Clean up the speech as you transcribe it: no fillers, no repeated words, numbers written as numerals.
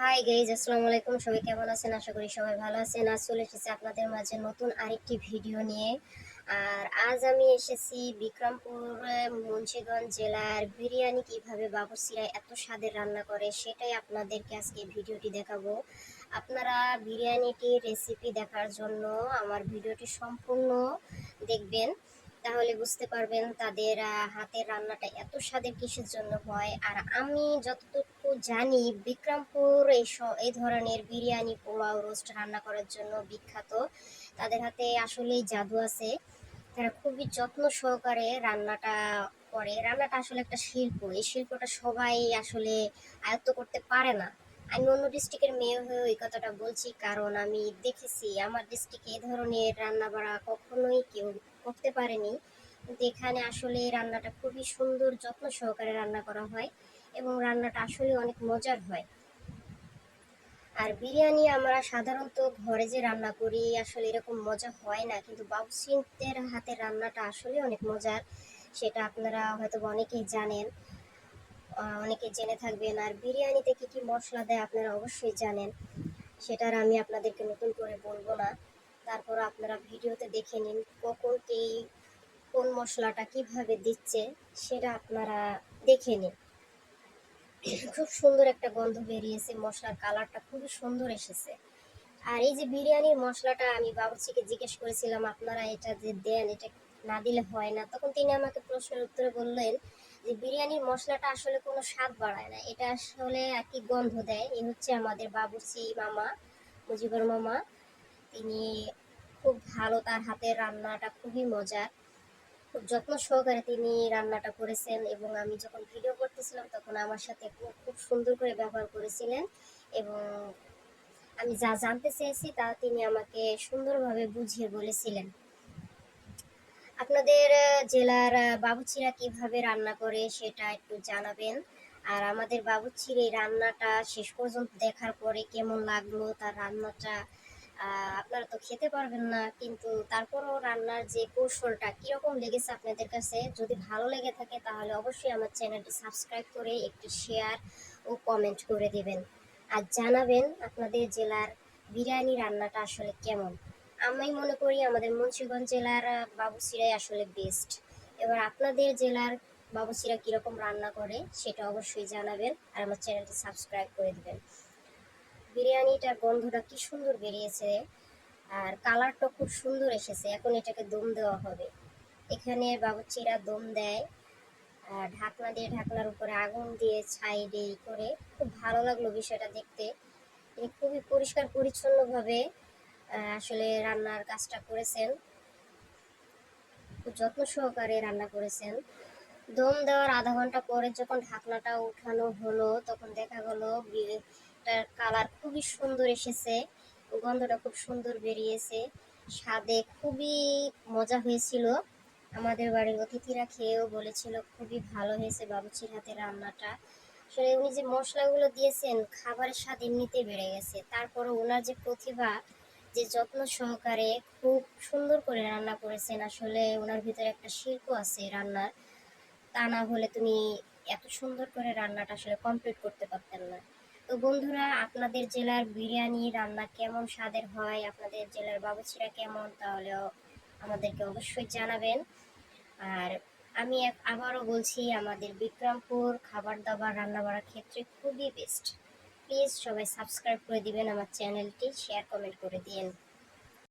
Hi guys, আসসালামু আলাইকুম। সবাই কেমন আছেন? আশা করি সবাই ভালো আছেন। আজ চলে এসেছি আপনাদের মাঝে নতুন আরেকটি ভিডিও নিয়ে। আর আজ আমি এসেছি বিক্রমপুর, মুন্সিগঞ্জ জেলার বিরিয়ানি কিভাবে বাবুর্চিরা এত স্বাদের রান্না করে সেটাই আপনাদেরকে আজকে ভিডিওটি দেখাবো। আপনারা বিরিয়ানিটির রেসিপি দেখার জন্য আমার ভিডিওটি সম্পূর্ণ দেখবেন, তাহলে বুঝতে পারবেন তাদের হাতের রান্নাটা এত স্বাদের কিসের জন্য হয়। আর আমি যতটুকু জানি, বিক্রমপুর এই ধরনের বিরিয়ানি, পোলাও, রোস্ট রান্না করার জন্য বিখ্যাত। তাদের হাতে আসলেই জাদু আছে। তারা খুবই যত্ন সহকারে রান্নাটা করে। রান্নাটা আসলে একটা শিল্প। এই শিল্পটা সবাই আসলে আয়ত্ত করতে পারে না। আমি অন্য ডিস্ট্রিক্টের মেয়ে হয়ে ওই কথাটা বলছি, কারণ আমি দেখেছি আমার ডিস্ট্রিক্টে এই ধরনের রান্না বাড়া কখনোই কেউ করতে পারেনি। কিন্তু এখানে আসলে রান্নাটা খুবই সুন্দর যত্ন সহকারে রান্না করা হয় এবং রান্নাটা আসলে অনেক মজার হয়। আর বিরিয়ানি আমরা সাধারণত ঘরে যে রান্না করি আসলে এরকম মজা হয় না, কিন্তু বাবুর্চিদের হাতের রান্নাটা আসলে অনেক মজার। সেটা আপনারা হয়তো অনেকেই জানেন, অনেকে জেনে থাকবেন। আর বিরিয়ানিতে কি কি মশলা দেয় আপনারা অবশ্যই জানেন, সেটার আমি আপনাদেরকে নতুন করে বলবো না। তারপর আপনারা ভিডিওতে দেখে নিন কখন কি কোন মশলাটা কিভাবে দিচ্ছে, সেটা আপনারা দেখে নিন। খুব সুন্দর একটা গন্ধ বেরিয়েছে, মশলার কালারটা খুবই সুন্দর এসেছে। আর এই যে বিরিয়ানির মশলাটা, আমি বাবুর্চিকে জিজ্ঞেস করেছিলাম আপনারা এটা যে দেন, এটা না দিলে হয় না। তখন তিনি আমাকে প্রশ্নের উত্তরে বললেন যে বিরিয়ানির মশলাটা আসলে কোনো স্বাদ বাড়ায় না, এটা আসলে আর কি গন্ধ দেয়। এই হচ্ছে আমাদের বাবুর্চি মামা, মুজিবুর মামা। তিনি খুব ভালো, তার হাতের রান্নাটা খুবই মজার। খুব যত্ন সহকারে তিনি রান্নাটা করেছেন এবং আমি যখন ভিডিও করতেছিলাম তখন আমার সাথে খুব খুব সুন্দর করে ব্যবহার করেছিলেন। এবং আমি যা জানতে চেয়েছি তা তিনি আমাকে সুন্দরভাবে বুঝিয়ে বলেছিলেন। আপনাদের জেলার বাবুর্চিরা কিভাবে রান্না করে সেটা একটু জানাবেন। আর আমাদের বাবুর্চির এই রান্নাটা শেষ পর্যন্ত দেখার পরে কেমন লাগলো তার রান্নাটা, আপনারা তো খেতে পারবেন না, কিন্তু তারপরও রান্নার যে কৌশলটা কিরকম লেগেছে আপনাদের কাছে, যদি ভালো লেগে থাকে তাহলে অবশ্যই আমার চ্যানেলটি সাবস্ক্রাইব করে একটি শেয়ার ও কমেন্ট করে দেবেন। আর জানাবেন আপনাদের জেলার বিরিয়ানি রান্নাটা আসলে কেমন। আমি মনে করি আমাদের মুন্সিগঞ্জ জেলার বাবুর্চিরাই আসলে বেস্ট। এবার আপনাদের জেলার বাবুর্চিরা কিরকম রান্না করে সেটা অবশ্যই জানাবেন আর আমার চ্যানেলটি সাবস্ক্রাইব করে দিবেন। বিরিয়ানিটার গন্ধটা কি সুন্দর বেরিয়েছে, আর কালারটা খুব সুন্দর এসেছে। এখন এটাকে দম দেওয়া হবে। এখানে বাবুর্চিরা দম দেয় ঢাকনা দিয়ে, ঢাকনার উপরে আগুন দিয়ে সাইডে করে। খুব ভালো লাগলো বিষয়টা দেখতে। তিনি খুবই পরিষ্কার পরিচ্ছন্নভাবে আসলে রান্নার কাজটা করেছেন, খুব যত্ন সহকারে রান্না করেছেন। দম দেওয়ার আধা ঘন্টা পরে যখন ঢাকনাটা উঠানো হলো তখন দেখা গেল তার কালার খুবই সুন্দর এসেছে, গন্ধটা খুব সুন্দর বেরিয়েছে, স্বাদে খুবই মজা হয়েছিল। আমাদের বাড়ির অতিথিরা খেয়েও বলেছিল খুবই ভালো হয়েছে বাবুর্চির হাতের রান্নাটা। আসলে উনি যে মশলাগুলো দিয়েছেন, খাবারের স্বাদ এমনিতেই বেড়ে গেছে। তারপরও ওনার যে প্রতিভা, যে যত্ন সহকারে খুব সুন্দর করে রান্না করেছেন, আসলে ওনার ভিতরে একটা শিল্প আছে রান্নার। তা না হলে তুমি এত সুন্দর করে রান্নাটা আসলে কমপ্লিট করতে পারতেন না। তো বন্ধুরা, আপনাদের জেলার বিরিয়ানি রান্না কেমন স্বাদের হয়, আপনাদের জেলার বাবুর্চিরা কেমন, তাহলেও আমাদেরকে অবশ্যই জানাবেন। আর আমি আবারও বলছি, আমাদের বিক্রমপুর খাবার দাবার রান্না বাড়ার ক্ষেত্রে খুবই বেস্ট। প্লিজ সবাই সাবস্ক্রাইব করে দিবেন আমার চ্যানেলটি, শেয়ার কমেন্ট করে দিন।